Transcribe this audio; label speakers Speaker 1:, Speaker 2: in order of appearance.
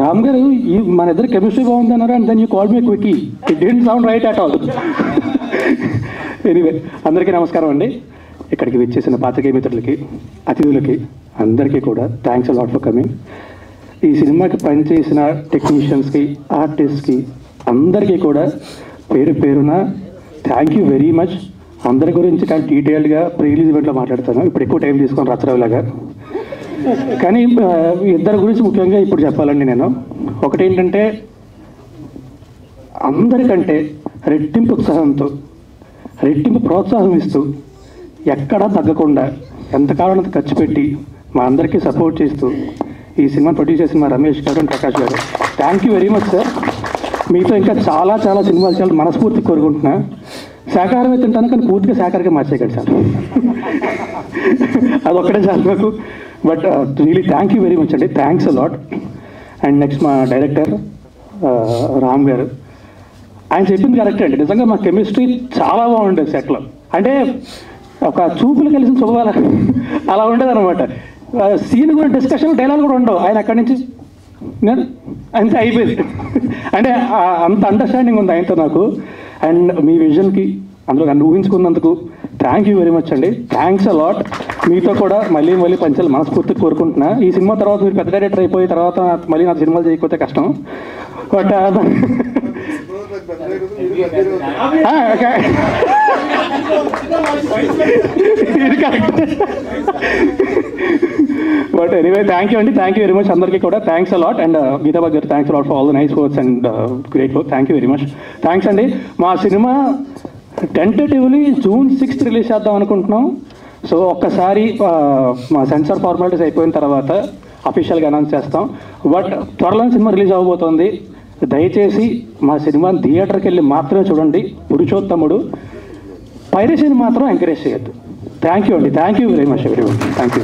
Speaker 1: రామ్ గారు మన ఇద్దరు కెమిస్ట్రీ బాగుంది అన్నారు and then you call me quickie. It didn't sound right at all. Anyway, అందరికీ నమస్కారం అండి. ఇక్కడికి విచ్చేసిన పాత్రికేయ మిత్రులకి, అతిథులకి అందరికీ కూడా థ్యాంక్స్ అలాట్ ఫర్ కమింగ్. ఈ సినిమాకి పనిచేసిన టెక్నీషియన్స్కి, ఆర్టిస్ట్కి అందరికీ కూడా పేరు పేరున థ్యాంక్ యూ వెరీ మచ్. అందరి గురించి కానీ డీటెయిల్డ్గా ప్రీ రిలీజ్ ఈవెంట్లో మాట్లాడతాను, ఇప్పుడు ఎక్కువ టైం తీసుకొని రచ్చరవిలాగా. కానీ ఇద్దరి గురించి ముఖ్యంగా ఇప్పుడు చెప్పాలండి నేను. ఒకటి ఏంటంటే, అందరికంటే రెట్టింపు ఉత్సాహంతో, రెట్టింపు ప్రోత్సాహం ఇస్తూ, ఎక్కడా తగ్గకుండా ఎంతకాలం అంత ఖర్చు పెట్టి మా అందరికీ సపోర్ట్ చేస్తూ ఈ సినిమా ప్రొడ్యూస్ చేసిన మా రమేష్ గారు అండ్ ప్రకాష్ గారు, thank you very much sir. మీతో ఇంకా చాలా చాలా సినిమాలు చాలా మనస్ఫూర్తి కోరుకుంటున్నా. శాకాహారమే తింటాను కానీ పూర్తిగా శాకాహారంగా మార్చేయకండి సార్, అదొక్కటే చాలు నాకు. But really thank you very much అండి, థ్యాంక్స్ అలాట్. అండ్ నెక్స్ట్ మా డైరెక్టర్ రామ్ గారు, ఆయన చెప్పింది కరెక్ట్ అండి. నిజంగా మా కెమిస్ట్రీ చాలా బాగుండేది సెట్లో. అంటే ఒక చూపులు కలిసిన శుభవాల అలా ఉండేది అనమాట. సీన్ కూడా డిస్కషన్, డైలాగ్ కూడా ఉండవు. ఆయన అక్కడి నుంచి నేను అంతే అయిపోయింది. అంటే అంత అండర్స్టాండింగ్ ఉంది ఆయనతో నాకు. అండ్ మీ విజన్కి అందులో నన్ను ఊహించుకున్నందుకు థ్యాంక్ యూ వెరీ మచ్ అండి, థ్యాంక్స్ అలాట్. మీతో కూడా మళ్ళీ మళ్ళీ పంచాలి మనస్ఫూర్తిగా కోరుకుంటున్నా. ఈ సినిమా తర్వాత మీరు పెద్ద డైరెక్టర్ అయిపోయి తర్వాత మళ్ళీ నాకు సినిమాలు చేయకపోతే కష్టం. బట్ ఇది correct. But anyway thank you అండి, థ్యాంక్ యూ వెరీ మచ్ అందరికీ కూడా థ్యాంక్స్ అలాట్. అండ్ గీతాబాద్ గారు thanks a lot for all the nice words and great work. Thank you very much, thanks అండి. మా cinema tentatively June 6th release చేద్దాం అనుకుంటున్నాం. So ఒక్కసారి మా సెన్సార్ ఫార్మాలిటీస్ అయిపోయిన తర్వాత అఫీషియల్గా అనౌన్స్ చేస్తాం. బట్ త్వరలో సినిమా రిలీజ్ అవ్వబోతోంది. దయచేసి మా సినిమాని థియేటర్కి వెళ్ళి మాత్రమే చూడండి. పురుషోత్తముడు, పైరసీని మాత్రం ఎంకరేజ్ చేయొద్దు. థ్యాంక్ యూ అండి, thank you very much everyone, thank you.